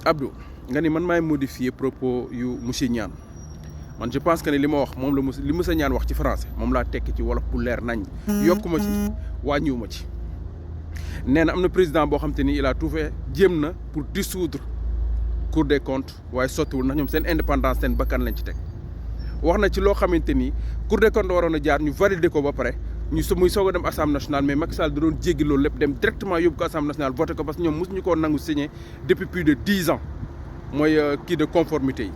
Abdou nga ni man maay modifier propos yu monsieur Niane man je pense que ne li ma wax moom la li monsieur Niane wax ci français moom laa tekki ci wolof bu leer nañ yokkuma ci wàññiwuma ci nee na am na président boo xam te ni il a tout fait jéem na pour dissoudre Cour des comptes waaye sottiwul ndax ñoom seen indépendance seen bakkan lañ ci teg wax na ci loo xamante ni Cour des comptes waroon a jaar ñu valider ko ba pare muy soog a dem assemblée nationale mais Macky Sall da doon jéggi loolu lépp dem directement yóbbu ko assemblée nationale voté ko parce que ñoom mosuñu koo nangu signé depuis plus de 10 ans mooy kii de conformité yi.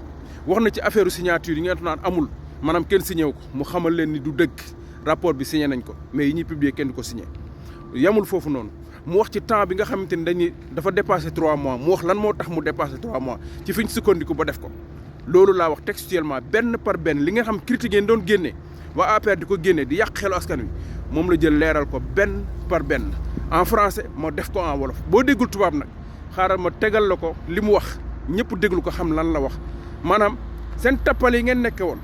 wax na ci affaire signature yi ngeen naan amul maanaam kenn signé wu ko mu xamal leen ni du dëgg rapport bi signé nañ ko mais yi ñuy publier kenn du ko signé yamul foofu noonu. mu wax ci temps bi nga xamante ni dañuy dafa dépassé 3 mois mu wax lan moo tax mu dépassé 3 mois ci fi ñu sukkandiku ba def ko loolu laa wax textuellement benn par benn li nga xam critique ngeen doon génne waa APR di ko génne di yàq xelu askan wi moom la jël leeral ko benn par benn en français moo def ko en wolof boo déggul tubaab nag xaaral ma tegal la ko li mu wax ñëpp déglu ko xam lan la wax maanaam seen tappale yi ngeen nekke woon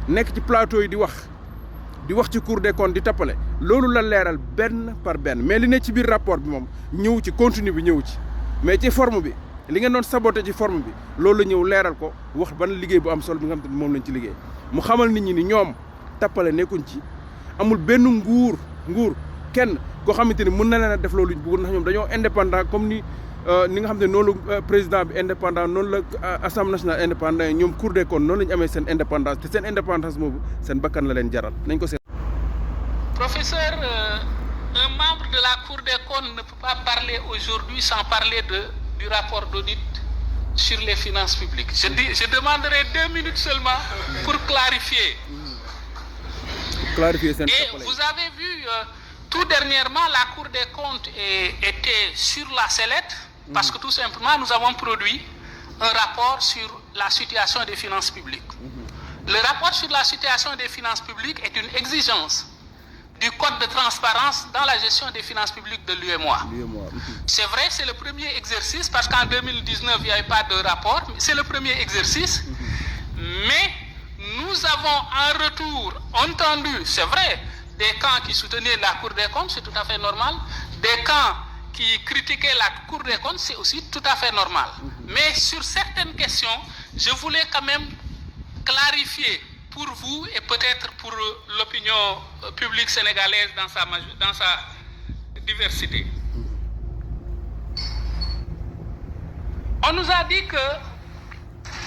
nekk ci plateau yi di wax ci Cour des comptes di tappale loolu la leeral benn par benn mais li ne ci biir rapport bi moom ñëw ci contenu bi ñëw ci mais ci forme bi li ngeen doon saboté ci forme bi loolu la ñëw leeral ko wax ban liggéey bu am solo bi nga xam te moom lañ ci liggéey mu xamal nit ñi ni ñoom tappale nekkuñ ci amul benn nguur kenn koo xamante ni mën na leen a def loolu bëgg ndax ñoom dañoo indépendant comme ni nga xam ne noonu la président bi indépendant noonu la assemblée nationale indépendant yi ñoom Cour des comptes noonu la ñu amee seen indépendance te seen indépendance boobu seen bakkan la leen jaral nañ ko seet. Professeur, un membre de la Cour des comptes ne peut pas parler aujourd'hui sans parler du rapport d'audit sur les finances publiques. Je demanderai 2 minutes seulement pour clarifier. Et vous avez vu, tout dernièrement, la Cour des comptes était sur la sellette parce que tout simplement, nous avons produit un rapport sur la situation des finances publiques. Le rapport sur la situation des finances publiques est une exigence du code de transparence dans la gestion des finances publiques de l'UEMOA. C'est vrai, c'est le premier exercice parce qu'en 2019, il n'y avait pas de rapport. C'est le premier exercice. Mais nous avons en retour entendu, c'est vrai, des camps qui soutenaient la Cour des comptes, c'est tout à fait normal. Des camps qui critiquaient la Cour des comptes, c'est aussi tout à fait normal. Mais sur certaines questions, je voulais quand même clarifier pour vous et peut-être pour l'opinion publique sénégalaise dans sa diversité. On nous a dit que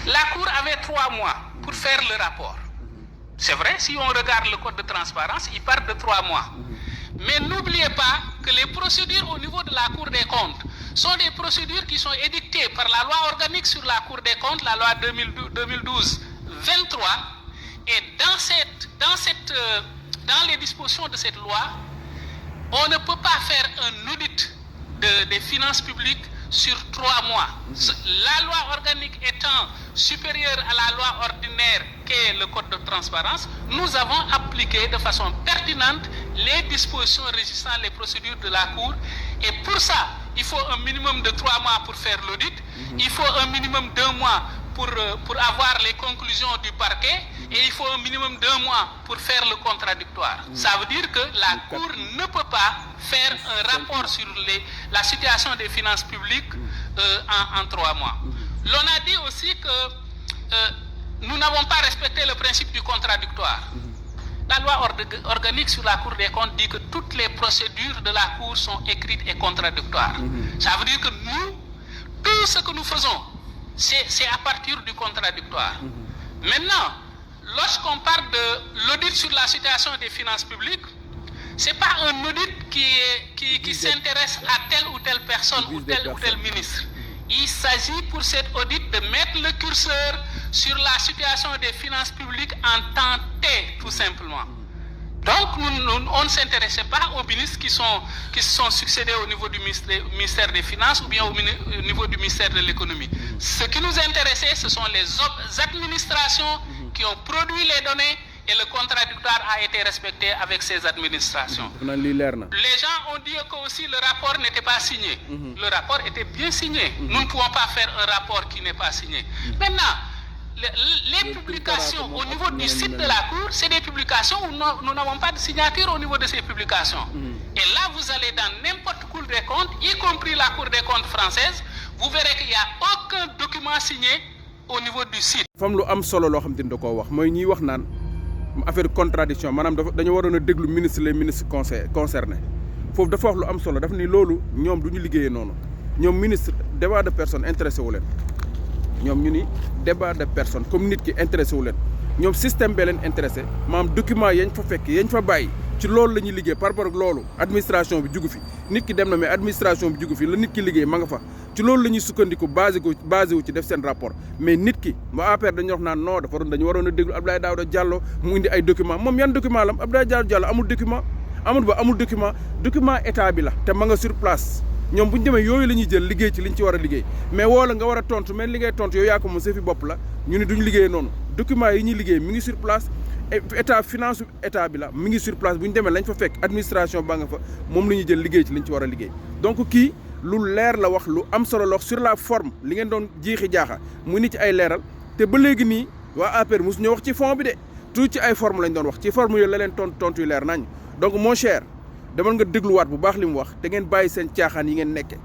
la Cour avait 3 mois pour faire le rapport. C'est vrai, si on regarde le code de transparence, il part de 3 mois. Mais n'oubliez pas que les procédures au niveau de la Cour des comptes sont des procédures qui sont édictées par la loi organique sur la Cour des comptes, la loi 2012-23. Et dans les dispositions de cette loi, on ne peut pas faire un audit des finances publiques sur 3 mois. La loi organique étant supérieure à la loi ordinaire qu'est le code de transparence, nous avons appliqué de façon pertinente les dispositions régissant les procédures de la Cour. Et pour ça, il faut un minimum de 3 mois pour faire l'audit. Il faut un minimum de 2 mois pour avoir les conclusions du parquet. Et il faut un minimum de 2 mois pour faire le contradictoire. Ça veut dire que la Cour ne peut pas faire un rapport sur la situation des finances publiques en 3 mois. L'on a dit aussi que nous n'avons pas respecté le principe du contradictoire. La loi organique sur la Cour des comptes dit que toutes les procédures de la Cour sont écrites et contradictoires. Ça veut dire que nous, tout ce que nous faisons, c'est à partir du contradictoire. Maintenant, lorsqu'on parle de l'audit sur la situation des finances publiques, ce n'est pas un audit qui s'intéresse à telle ou telle personne ou tel ministre. Il s'agit pour cet audit de mettre le curseur sur la situation des finances publiques en temps T, tout simplement. Donc, on ne s'intéressait pas aux ministres qui se sont succédés au niveau du ministère des Finances ou bien au niveau du ministère de l'économie. Ce qui nous intéressait, ce sont les administrations qui ont produit les données et le contradictoire a été respecté avec ces administrations. Les gens ont dit que aussi le rapport n'était pas signé. Le rapport était bien signé. Nous ne pouvons pas faire un rapport qui n'est pas signé. Maintenant, les publications au niveau du site de la Cour, c'est des publications où nous n'avons pas de signature au niveau de ces publications. Et là, vous allez dans n'importe Cour des comptes, y compris la Cour des comptes française, vous verrez qu'il n'y a aucun document signé au niveau du site. fam lu am solo loo xam te ni da koo wax mooy ñiy wax naan affaire contradiction maanaam dañu waroon a déglu les ministres concernés foofu dafa wax lu am solo daf ni loolu ñoom du ñu liggéeyee noonu ñoom ministre débat de personne intéressé wu leen ñoom ñu ni débat de personne comme nit ki intéressé wu leen ñoom système bee leen intéressé maanaam document yañ fa fekk yañ fa bàyyi ci loolu la ñuy liggéey par rapport ak loolu administration bi jugu fi nit ki dem na mais administration bi jugu fi la nit ki liggéey ma nga fa ci loolu la ñuy sukkandiku basé wu ci def seen rapport mais nit ki waa APR dañuy wax naan non dañu waroon a déglu Abdoulaye Daouda Diallo mu indi ay document moom yan document lam Abdoulaye Daouda Diallo amul document Amadou Ba amul document état bi la te ma nga sur place ñoom bu ñu demee yooyu la ñuy jël liggéey ci liñ ci war a liggéey mais woo la nga war a tontu mais li ngay tontu yow yaa ko moom sa fi bopp la ñu ne duñ liggéey noonu document yi ñuy liggéey mi ngi sur place état finance état bi la mi ngi sur place bu ñu demee lañ fa fekk administration ba nga fa moom la ñuy jël liggéey ci liñ ci war a liggéey donc kii lu leer la wax lu am solo la wax sur la forme li ngeen doon jiixi jaaxa mu ni ci ay leeral te ba léegi nii waa APR mosu ñoo wax ci fond bi de tout ci ay forme lañ doon wax ci forme yooyu la leen tontu yu leer nañ donc mon cher demal nga dégluwaat bu baax li mu wax te ngeen bàyyi seen caaxaan yi ngeen nekke